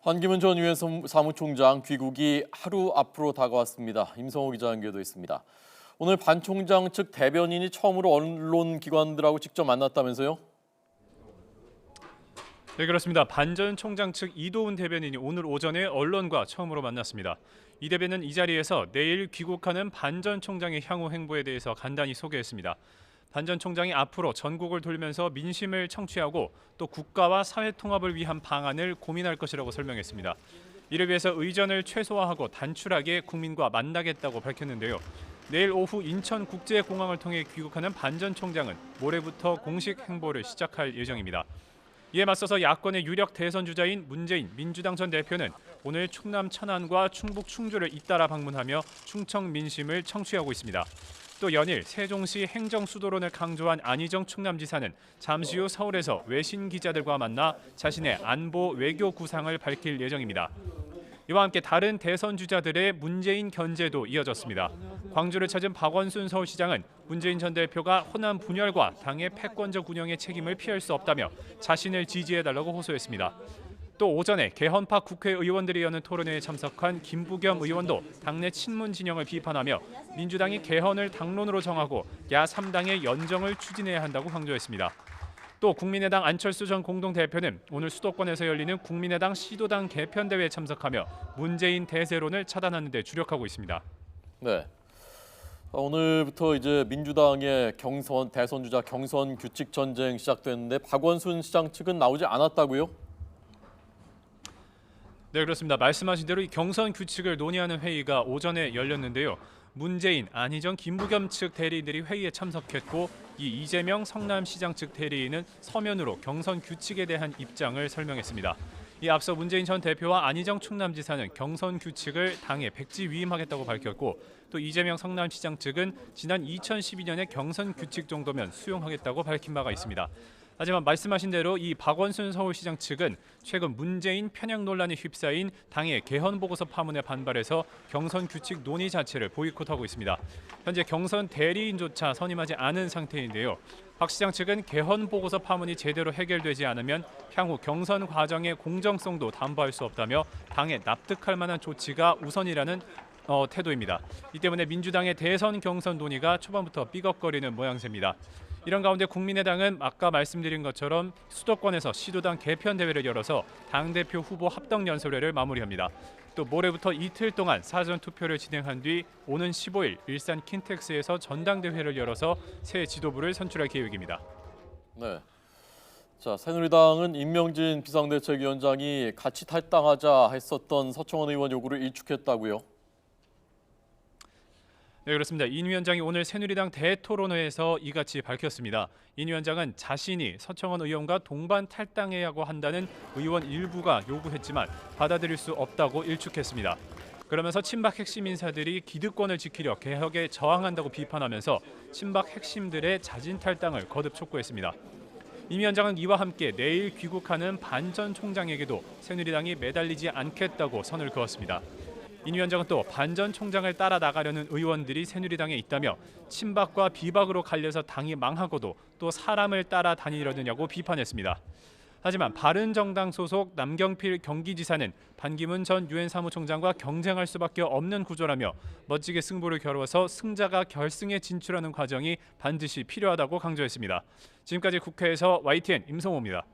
반기문 전 유엔 사무총장 귀국이 하루 앞으로 다가왔습니다. 임성호 기자 연결돼 있습니다. 오늘 반 총장 측 대변인이 처음으로 언론 기관들하고 직접 만났다면서요? 네, 그렇습니다. 반 전 총장 측 이도훈 대변인이 오늘 오전에 언론과 처음으로 만났습니다. 이 대변인은 이 자리에서 내일 귀국하는 반 전 총장의 향후 행보에 대해서 간단히 소개했습니다. 반 전 총장이 앞으로 전국을 돌면서 민심을 청취하고 또 국가와 사회 통합을 위한 방안을 고민할 것이라고 설명했습니다. 이를 위해서 의전을 최소화하고 단출하게 국민과 만나겠다고 밝혔는데요. 내일 오후 인천국제공항을 통해 귀국하는 반 전 총장은 모레부터 공식 행보를 시작할 예정입니다. 이에 맞서서 야권의 유력 대선 주자인 문재인 민주당 전 대표는 오늘 충남 천안과 충북 충주를 잇따라 방문하며 충청 민심을 청취하고 있습니다. 또 연일 세종시 행정수도론을 강조한 안희정 충남지사는 잠시 후 서울에서 외신 기자들과 만나 자신의 안보 외교 구상을 밝힐 예정입니다. 이와 함께 다른 대선 주자들의 문재인 견제도 이어졌습니다. 광주를 찾은 박원순 서울시장은 문재인 전 대표가 호남 분열과 당의 패권적 운영의 책임을 피할 수 없다며 자신을 지지해달라고 호소했습니다. 또 오전에 개헌파 국회의원들이 여는 토론회에 참석한 김부겸 의원도 당내 친문 진영을 비판하며 민주당이 개헌을 당론으로 정하고 야3당의 연정을 추진해야 한다고 강조했습니다. 또 국민의당 안철수 전 공동대표는 오늘 수도권에서 열리는 국민의당 시도당 개편대회에 참석하며 문재인 대세론을 차단하는 데 주력하고 있습니다. 네. 오늘부터 이제 민주당의 대선 주자 경선 규칙 전쟁 시작됐는데 박원순 시장 측은 나오지 않았다고요? 네, 그렇습니다. 말씀하신 대로 이 경선 규칙을 논의하는 회의가 오전에 열렸는데요. 문재인, 안희정, 김부겸 측 대리인들이 회의에 참석했고 이 이재명 성남시장 측 대리인은 서면으로 경선 규칙에 대한 입장을 설명했습니다. 이 앞서 문재인 전 대표와 안희정 충남지사는 경선 규칙을 당에 백지위임하겠다고 밝혔고 또 이재명 성남시장 측은 지난 2012년의 경선 규칙 정도면 수용하겠다고 밝힌 바가 있습니다. 하지만 말씀하신 대로 이 박원순 서울시장 측은 최근 문재인 편향 논란에 휩싸인 당의 개헌 보고서 파문에 반발해서 경선 규칙 논의 자체를 보이콧하고 있습니다. 현재 경선 대리인조차 선임하지 않은 상태인데요. 박 시장 측은 개헌 보고서 파문이 제대로 해결되지 않으면 향후 경선 과정의 공정성도 담보할 수 없다며 당에 납득할 만한 조치가 우선이라는 태도입니다. 이 때문에 민주당의 대선 경선 논의가 초반부터 삐걱거리는 모양새입니다. 이런 가운데 국민의당은 아까 말씀드린 것처럼 수도권에서 시도당 개편 대회를 열어서 당대표 후보 합동 연설회를 마무리합니다. 또 모레부터 이틀 동안 사전 투표를 진행한 뒤 오는 15일 일산 킨텍스에서 전당대회를 열어서 새 지도부를 선출할 계획입니다. 네. 자, 새누리당은 임명진 비상대책위원장이 같이 탈당하자 했었던 서청원 의원 요구를 일축했다고요? 네, 그렇습니다. 인 위원장이 오늘 새누리당 대토론회에서 이같이 밝혔습니다. 인 위원장은 자신이 서청원 의원과 동반 탈당해야고 한다는 의원 일부가 요구했지만 받아들일 수 없다고 일축했습니다. 그러면서 친박 핵심 인사들이 기득권을 지키려 개혁에 저항한다고 비판하면서 친박 핵심들의 자진 탈당을 거듭 촉구했습니다. 임 위원장은 이와 함께 내일 귀국하는 반 전 총장에게도 새누리당이 매달리지 않겠다고 선을 그었습니다. 임 위원장은 또 반 전 총장을 따라 나가려는 의원들이 새누리당에 있다며 친박과 비박으로 갈려서 당이 망하고도 또 사람을 따라 다니려느냐고 비판했습니다. 하지만 바른정당 소속 남경필 경기지사는 반기문 전 유엔 사무총장과 경쟁할 수밖에 없는 구조라며 멋지게 승부를 겨루어서 승자가 결승에 진출하는 과정이 반드시 필요하다고 강조했습니다. 지금까지 국회에서 YTN 임성호입니다.